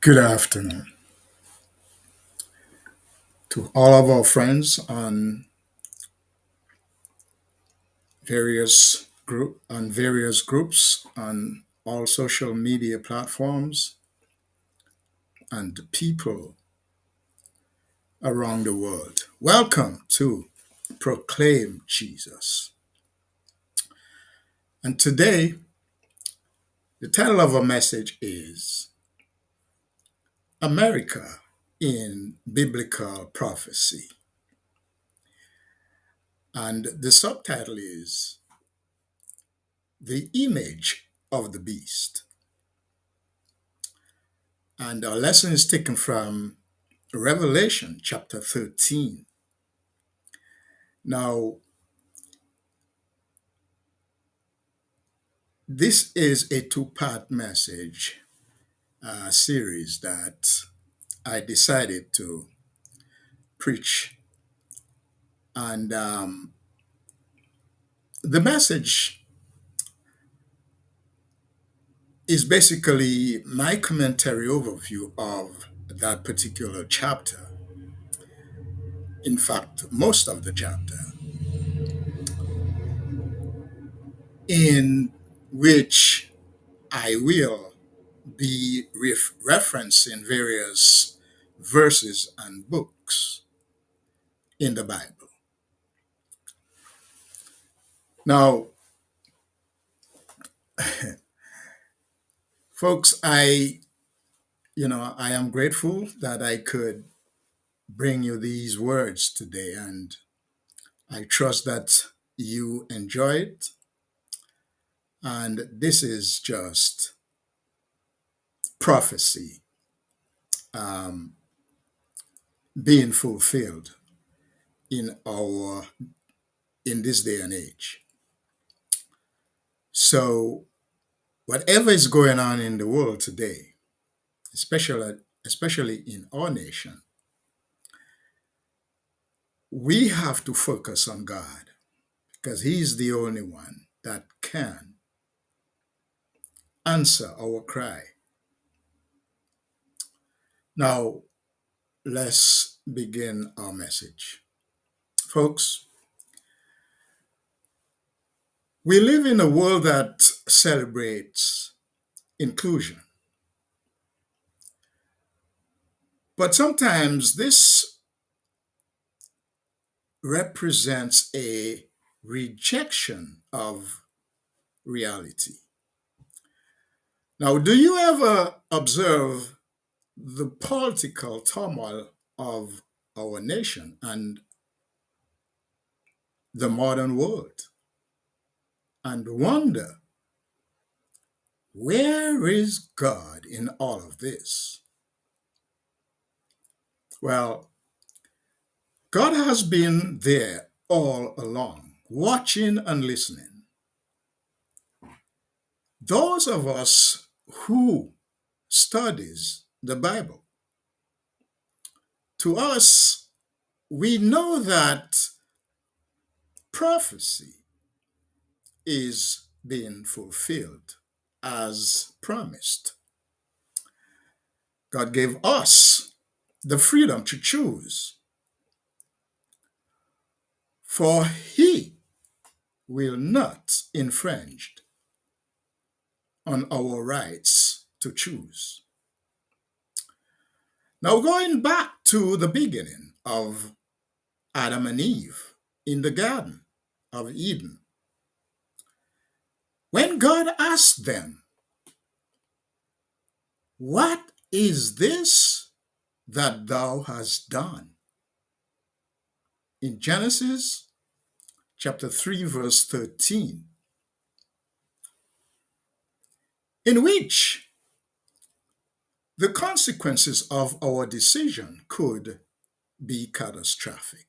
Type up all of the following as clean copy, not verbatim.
Good afternoon to all of our friends on various groups on all social media platforms and people around the world. Welcome to Proclaim Jesus. And today, the title of our message is America in Biblical Prophecy. And the subtitle is The Image of the Beast. And our lesson is taken from Revelation chapter 13. Now, this is a two-part message series that I decided to preach. And the message is basically my commentary overview of that particular chapter. In fact, most of the chapter, in which I will be referencing various verses and books in the Bible. Now, folks, I am grateful that I could bring you these words today, and I trust that you enjoy it. And this is just prophecy um, being fulfilled in our in this day and age. So, whatever is going on in the world today, especially in our nation, we have to focus on God because He's the only one that can answer our cry. Now, let's begin our message. Folks, we live in a world that celebrates inclusion, but sometimes this represents a rejection of reality. Now, do you ever observe the political turmoil of our nation and the modern world and wonder, where is God in all of this? Well, God has been there all along, watching and listening. Those of us who studies the Bible, to us, we know that prophecy is being fulfilled as promised. God gave us the freedom to choose, for He will not infringe on our rights to choose. Now, going back to the beginning of Adam and Eve in the Garden of Eden, when God asked them, "What is this that thou hast done?" In Genesis chapter 3, verse 13, in which the consequences of our decision could be catastrophic.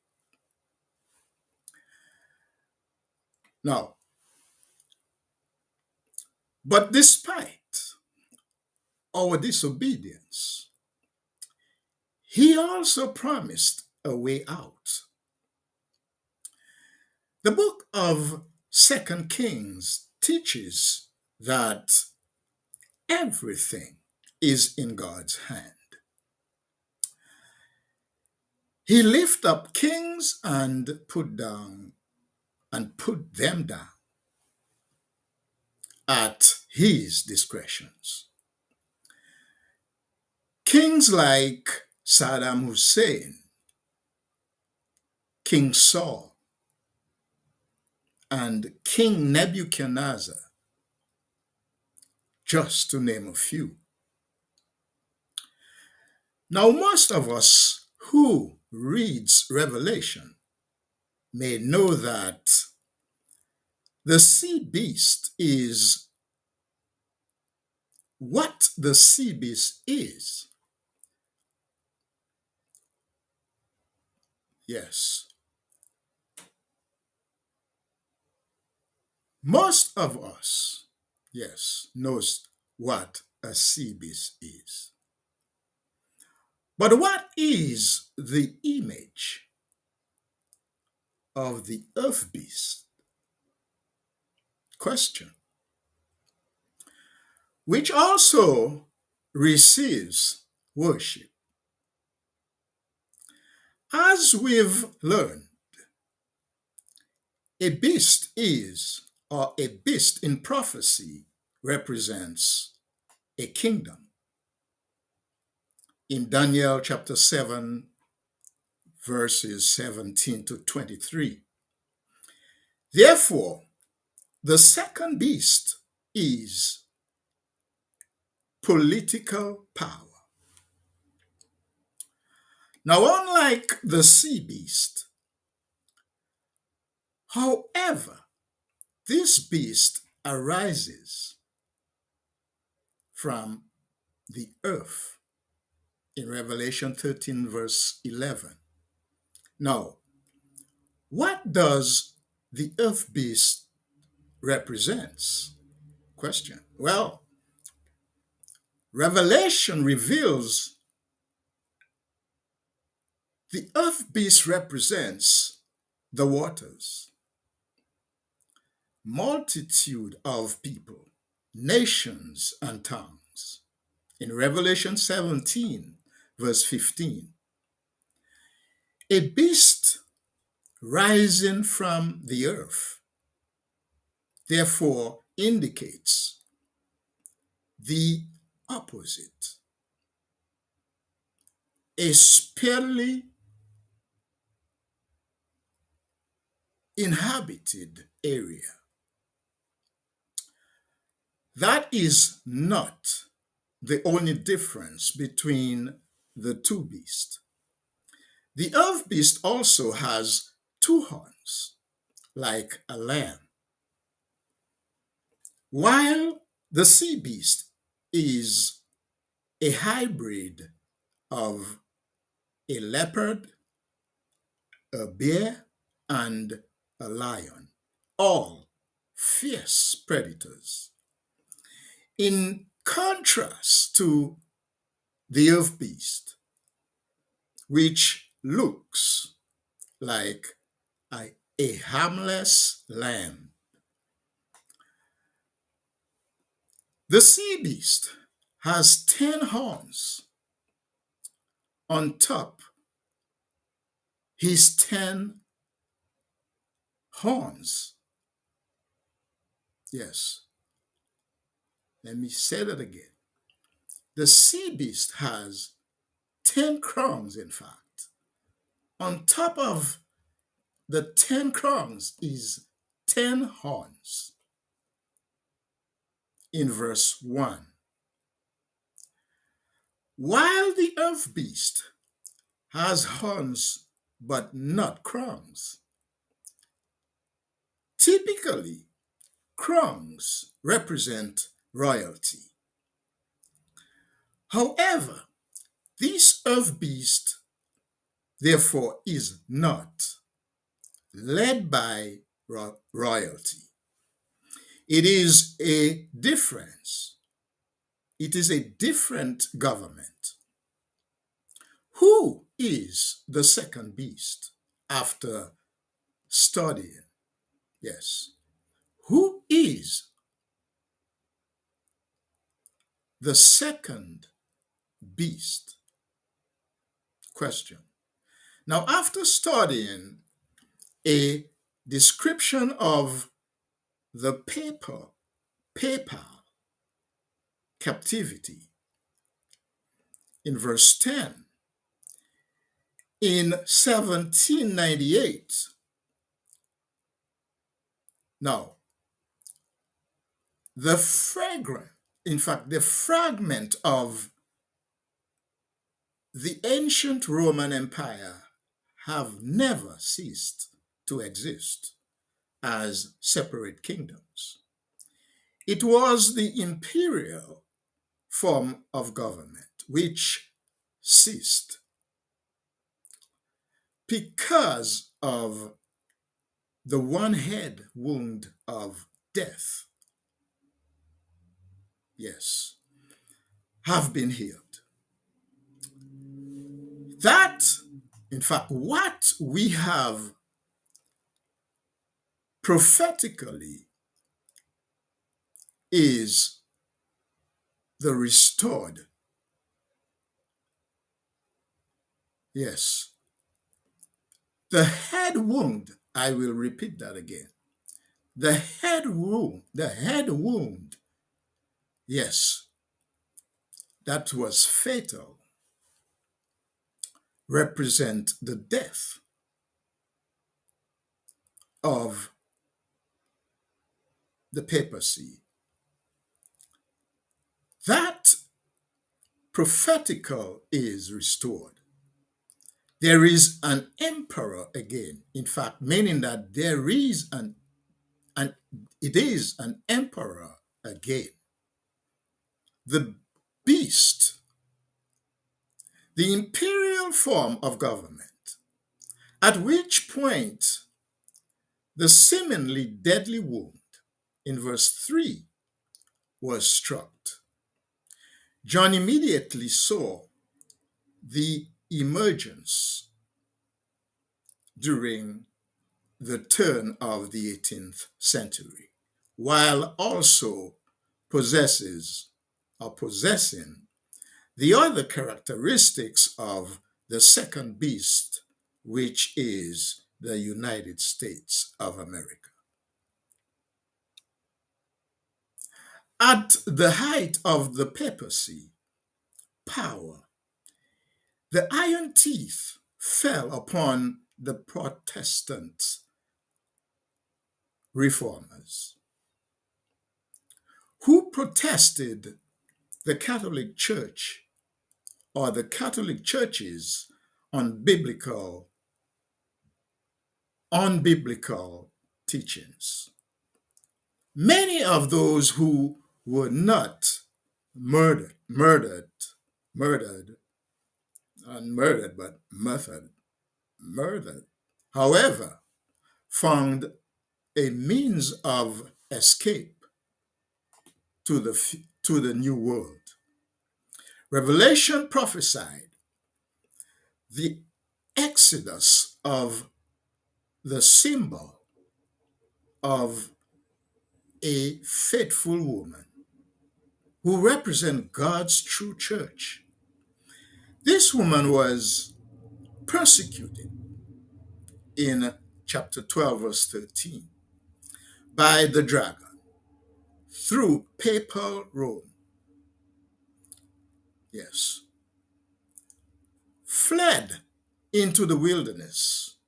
Now, but despite our disobedience, He also promised a way out. The book of Second Kings teaches that everything is in God's hand. He lift up kings and put them down at his discretions. Kings like Saddam Hussein, King Saul, and King Nebuchadnezzar, just to name a few. Now, most of us who reads Revelation may know that the sea beast is what the sea beast is. Yes. Most of us, yes, knows what a sea beast is. But what is the image of the earth beast? Question. Which also receives worship. As we've learned, a beast is, or a beast in prophecy represents a kingdom. In Daniel chapter 7, verses 17 to 23. Therefore, the second beast is political power. Now, unlike the sea beast, however, this beast arises from the earth in Revelation 13, verse 11. Now, what does the earth beast represents? Question. Well, Revelation reveals the earth beast represents the waters, multitude of people, nations, and tongues. In Revelation 17, verse 15, a beast rising from the earth therefore indicates the opposite, a speedily inhabited area. That is not the only difference between the two beasts. The earth beast also has two horns, like a lamb, while the sea beast is a hybrid of a leopard, a bear, and a lion, all fierce predators. In contrast to the earth beast, which looks like a harmless lamb, the sea beast has 10 horns on top his 10 horns. Yes, let me say that again. The sea beast has 10 crowns, in fact. On top of the 10 crowns is 10 horns. In verse 1. While the earth beast has horns but not crowns, typically crowns represent royalty. However, this earth beast, therefore, is not led by royalty. It is a difference. It is a different government. Who is the second beast after studying? Yes. Who is the second beast? Question. Now, after studying a description of the papal captivity in verse 10, in 1798, now, the fragrant, in fact, the fragment of the ancient Roman Empire have never ceased to exist as separate kingdoms. It was the imperial form of government which ceased because of the one head wound of death. Yes, have been healed. That, in fact, what we have prophetically is the restored. Yes. The head wound, I will repeat that again. The head wound, yes, that was fatal, represent the death of the papacy. That prophetical is restored. There is an emperor again, in fact, meaning that there is it is an emperor again. The beast, the imperial form of government, at which point the seemingly deadly wound in verse 3 was struck. John immediately saw the emergence during the turn of the 18th century, while also possessing the other characteristics of the second beast, which is the United States of America. At the height of the papacy power, the iron teeth fell upon the Protestant reformers who protested the Catholic Church or the Catholic churches on unbiblical teachings. Many of those who were not murdered, however, found a means of escape to the new world. Revelation prophesied the exodus of the symbol of a faithful woman who represents God's true church. This woman was persecuted in chapter 12, verse 13, by the dragon through papal Rome. Yes. Fled into the wilderness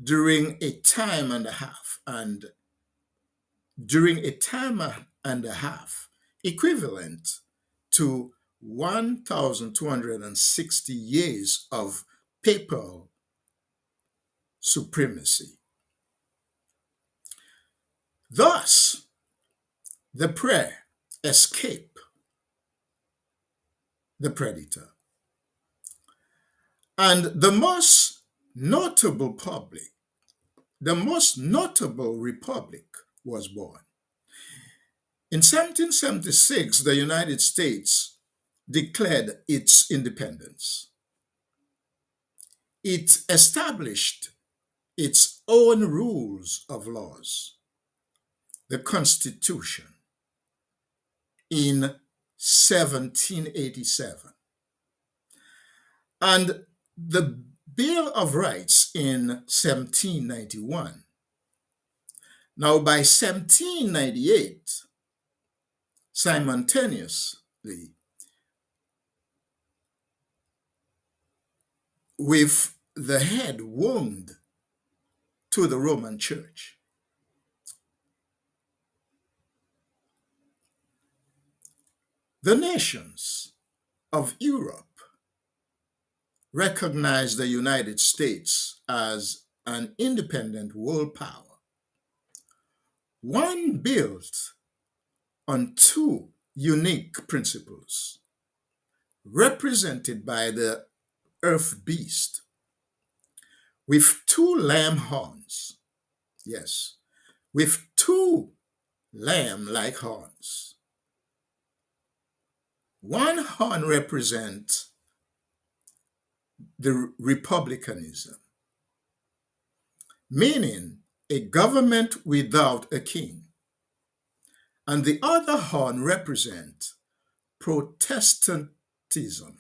during a time and a half, equivalent to 1,260 years of papal supremacy. Thus, the prey escape the predator. And the most notable republic was born. In 1776, the United States declared its independence. It established its own rules of laws, the Constitution, in 1787. And the Bill of Rights in 1791. Now, by 1798, simultaneously with the head wound to the Roman Church, the nations of Europe recognized the United States as an independent world power, one built on two unique principles, represented by the earth beast with two lamb horns. Yes, with two lamb like horns. One horn represents the republicanism, meaning a government without a king, and the other horn represents Protestantism,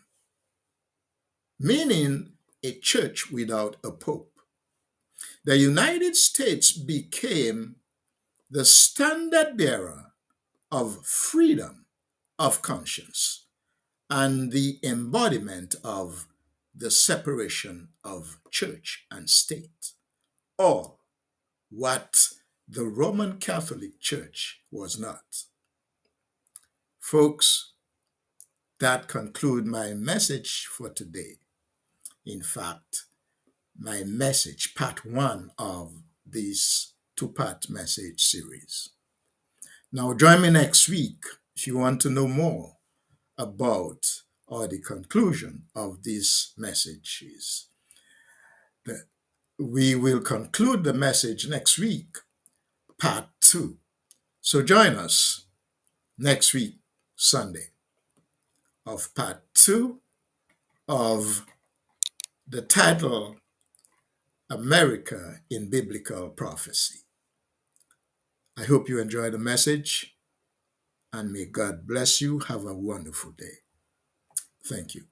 meaning a church without a pope. The United States became the standard bearer of freedom of conscience and the embodiment of the separation of church and state, or what the Roman Catholic Church was not. Folks, that concludes my message for today. In fact, my message, part one of this two-part message series. Now, join me next week if you want to know more about or the conclusion of these messages. We will conclude the message next week, part two. So join us next week, Sunday, of part two of the title America in Biblical Prophecy. I hope you enjoy the message, and may God bless you. Have a wonderful day. Thank you.